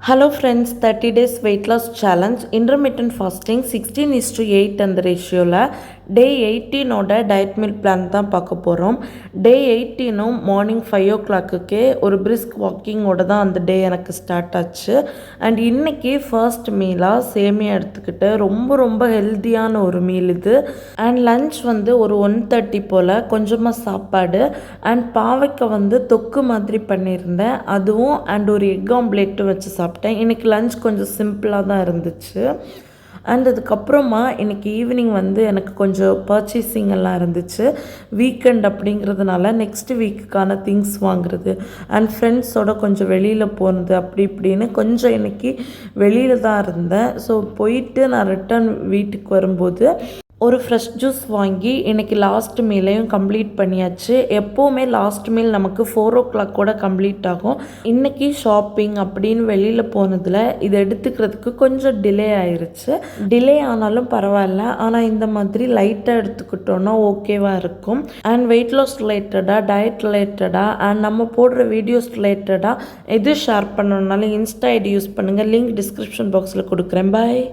Hello friends, 30 days weight loss challenge, intermittent fasting 16:8 அந்த ரேஷியோவில் டே 18ஓட diet meal plan தான் பார்க்க போகிறோம். டே 18ம் மார்னிங் 5 o'clockே ஒரு பிரிஸ்க் வாக்கிங்கோட தான் அந்த டே எனக்கு ஸ்டார்ட் ஆச்சு. அண்ட் இன்றைக்கி ஃபர்ஸ்ட் மீலாக சேமியா எடுத்துக்கிட்டு ரொம்ப ஹெல்த்தியான ஒரு மீல் இது. அண்ட் லன்ச் ஒரு 1:30 போல் கொஞ்சமாக சாப்பாடு அண்ட் பாவைக்காய் தொக்கு மாதிரி பண்ணியிருந்தேன், அதுவும் அண்ட் ஒரு எக் ஆம்லேட்டு வச்சு சாப்பிட்டேன். இன்றைக்கி லன்ச் கொஞ்சம் சிம்பிளாக தான் இருந்துச்சு. அண்ட் அதுக்கப்புறமா இன்றைக்கி ஈவினிங் எனக்கு கொஞ்சம் பர்ச்சேசிங் எல்லாம் இருந்துச்சு. வீக்கெண்ட் அப்படிங்கிறதுனால நெக்ஸ்ட் வீக்குக்கான திங்ஸ் வாங்குறது அண்ட் ஃப்ரெண்ட்ஸோட கொஞ்சம் வெளியில் போனது அப்படி இப்படின்னு கொஞ்சம் இன்றைக்கி வெளியில் தான் இருந்தேன். ஸோ போயிட்டு நான் ரிட்டர்ன் வீட்டுக்கு வரும்போது ஒரு ஃப்ரெஷ் ஜூஸ் வாங்கி இன்றைக்கி லாஸ்ட் மீலையும் கம்ப்ளீட் பண்ணியாச்சு. எப்போவுமே லாஸ்ட் மீல் நமக்கு 4 o'clock கம்ப்ளீட் ஆகும். இன்றைக்கி ஷாப்பிங் அப்படின்னு வெளியில் போனதில் இது எடுத்துக்கிறதுக்கு கொஞ்சம் டிலே ஆயிடுச்சு. டிலே ஆனாலும் பரவாயில்ல, ஆனால் இந்த மாதிரி லைட்டாக எடுத்துக்கிட்டோன்னா ஓகேவாக இருக்கும். அண்ட் வெயிட் லாஸ் ரிலேட்டடாக, டயட் ரிலேட்டடாக அண்ட் நம்ம போடுற வீடியோஸ் ரிலேட்டடாக எது ஷேர் பண்ணணுன்னாலும் இன்ஸ்டா ஐடி யூஸ் பண்ணுங்கள். லிங்க் டிஸ்கிரிப்ஷன் பாக்ஸில் கொடுக்குறேன். பாய்.